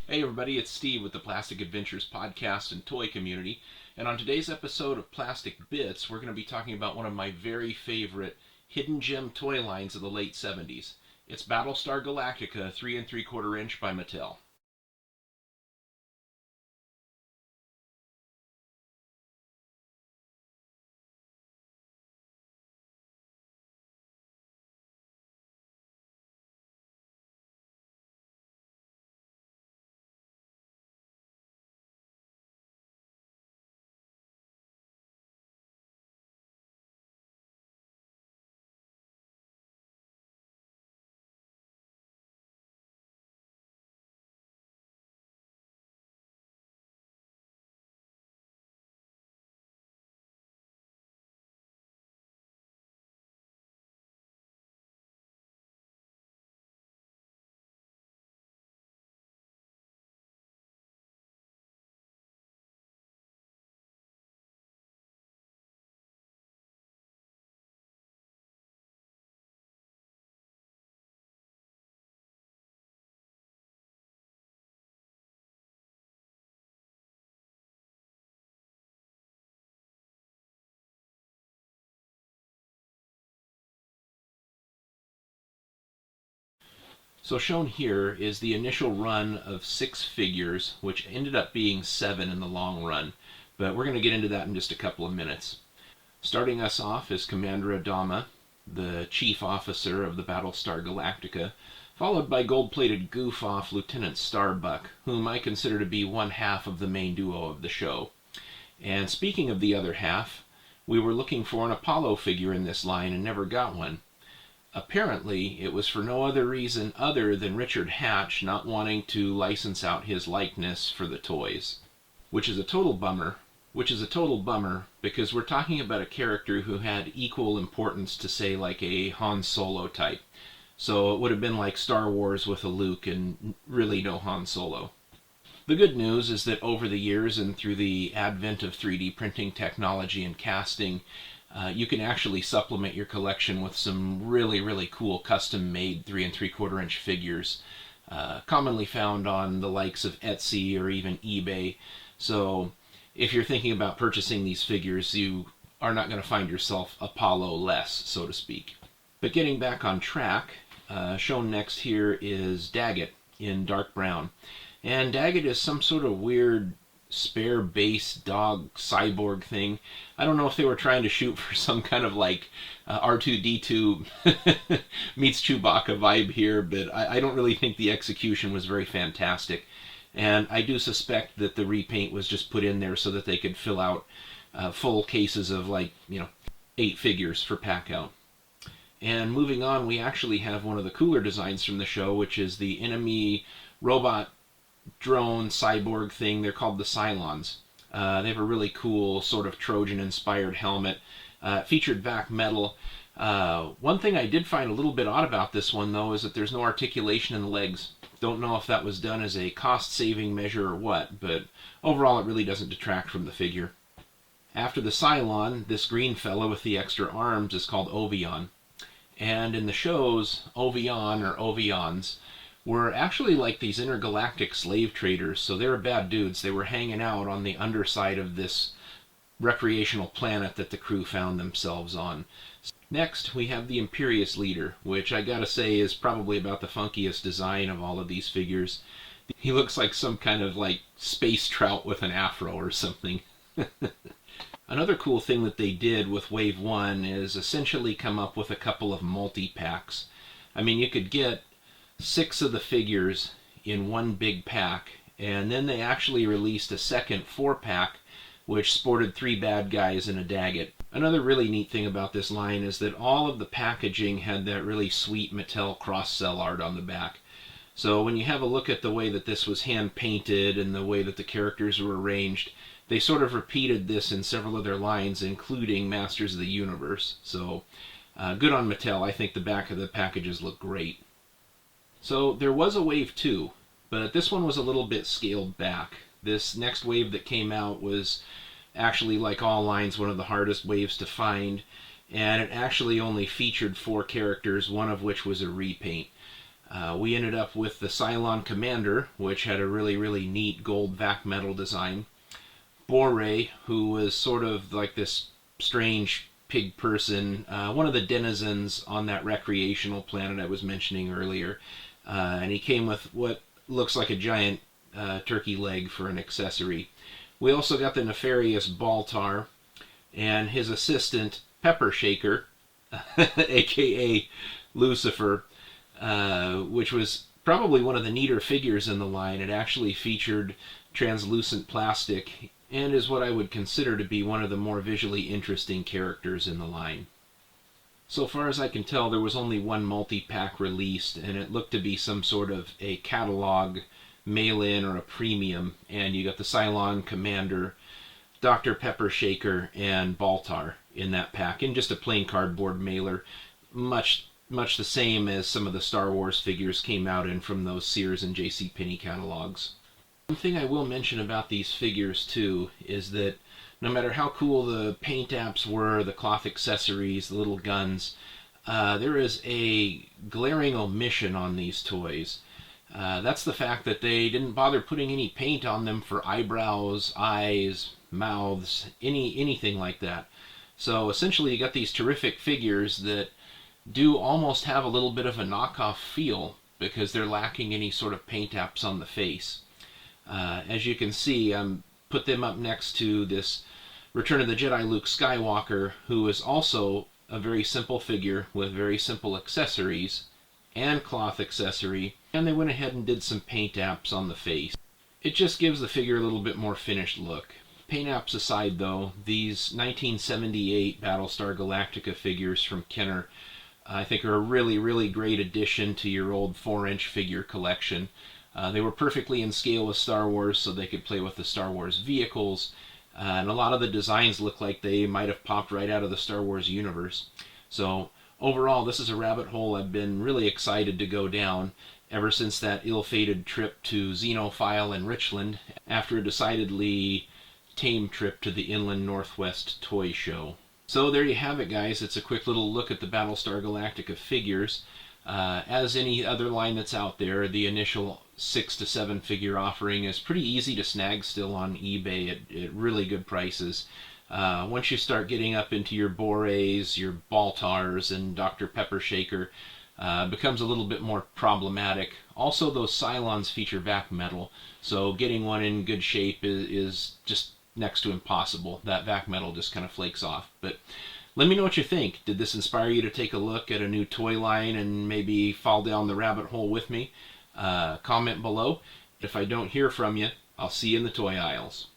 Hey everybody, it's Steve with the Plastic Adventures podcast and toy community. And on today's episode of Plastic Bits, we're going to be talking about one of my very favorite hidden gem toy lines of the late 70s. It's Battlestar Galactica 3 3/4 inch by Mattel. So shown here is the initial run of 6 figures, which ended up being 7 in the long run. But we're going to get into that in just a couple of minutes. Starting us off is Commander Adama, the chief officer of the Battlestar Galactica, followed by gold-plated goof-off Lieutenant Starbuck, whom I consider to be one half of the main duo of the show. And speaking of the other half, we were looking for an Apollo figure in this line and never got one. Apparently, it was for no other reason other than Richard Hatch not wanting to license out his likeness for the toys. Which is a total bummer because we're talking about a character who had equal importance to, say, like a Han Solo type. So it would have been like Star Wars with a Luke and really no Han Solo. The good news is that over the years and through the advent of 3D printing technology and casting, you can actually supplement your collection with some really cool custom-made 3 3/4 inch figures, commonly found on the likes of Etsy or even eBay. So if you're thinking about purchasing these figures, you are not going to find yourself Apollo-less, so to speak. But getting back on track, shown next here is Daggett in dark brown. And Daggett is some sort of weird spare base dog cyborg thing. I don't know if they were trying to shoot for some kind of like R2-D2 meets Chewbacca vibe here, but I don't really think the execution was very fantastic. And I do suspect that the repaint was just put in there so that they could fill out full cases of 8 figures for pack out. And moving on, we actually have one of the cooler designs from the show, which is the enemy robot drone cyborg thing. They're called the Cylons. They have a really cool sort of Trojan-inspired helmet. Featured vac metal. One thing I did find a little bit odd about this one, though, is that there's no articulation in the legs. Don't know if that was done as a cost-saving measure or what, but overall it really doesn't detract from the figure. After the Cylon, this green fella with the extra arms is called Ovion. And in the shows, Ovion or Ovions were actually like these intergalactic slave traders, so they were bad dudes. They were hanging out on the underside of this recreational planet that the crew found themselves on. Next, we have the Imperius Leader, which I gotta say is probably about the funkiest design of all of these figures. He looks like some kind of like space trout with an afro or something. Another cool thing that they did with Wave 1 is essentially come up with a couple of multi-packs. I mean, you could get 6 of the figures in one big pack, and then they actually released a second 4-pack which sported 3 bad guys and a Daggett. Another really neat thing about this line is that all of the packaging had that really sweet Mattel cross-cell art on the back. So when you have a look at the way that this was hand-painted and the way that the characters were arranged, they sort of repeated this in several of their lines, including Masters of the Universe. So good on Mattel. I think the back of the packages look great. So there was a Wave 2, but this one was a little bit scaled back. This next wave that came out was actually, like all lines, one of the hardest waves to find, and it actually only featured 4 characters, one of which was a repaint. We ended up with the Cylon Commander, which had a really neat gold vac metal design. Bore, who was sort of like this strange pig person, one of the denizens on that recreational planet I was mentioning earlier. And he came with what looks like a giant turkey leg for an accessory. We also got the nefarious Baltar and his assistant Pepper Shaker, aka Lucifer, which was probably one of the neater figures in the line. It actually featured translucent plastic and is what I would consider to be one of the more visually interesting characters in the line. So far as I can tell, there was only one multi-pack released, and it looked to be some sort of a catalog mail-in or a premium, and you got the Cylon Commander, Dr. Pepper Shaker, and Baltar in that pack, in just a plain cardboard mailer, much the same as some of the Star Wars figures came out in from those Sears and JCPenney catalogs. One thing I will mention about these figures too is that no matter how cool the paint apps were, the cloth accessories, the little guns, there is a glaring omission on these toys. That's the fact that they didn't bother putting any paint on them for eyebrows, eyes, mouths, anything like that. So essentially you got these terrific figures that do almost have a little bit of a knockoff feel because they're lacking any sort of paint apps on the face. As you can see, put them up next to this Return of the Jedi Luke Skywalker, who is also a very simple figure with very simple accessories and cloth accessory, and they went ahead and did some paint apps on the face. It just gives the figure a little bit more finished look. Paint apps aside though, these 1978 Battlestar Galactica figures from Kenner I think are a really great addition to your old 4-inch figure collection. They were perfectly in scale with Star Wars, so they could play with the Star Wars vehicles, and a lot of the designs look like they might have popped right out of the Star Wars universe. So overall, this is a rabbit hole I've been really excited to go down ever since that ill-fated trip to Xenophile and Richland after a decidedly tame trip to the Inland Northwest Toy Show. So there you have it, guys. It's a quick little look at the Battlestar Galactica figures. As any other line that's out there, the initial 6 to 7 figure offering is pretty easy to snag still on eBay at really good prices. Once you start getting up into your Bores, your Baltars, and Dr. Pepper Shaker, becomes a little bit more problematic. Also, those Cylons feature vac metal, so getting one in good shape is just next to impossible. That vac metal just kind of flakes off. But let me know what you think. Did this inspire you to take a look at a new toy line and maybe fall down the rabbit hole with me? Comment below. If I don't hear from you, I'll see you in the toy aisles.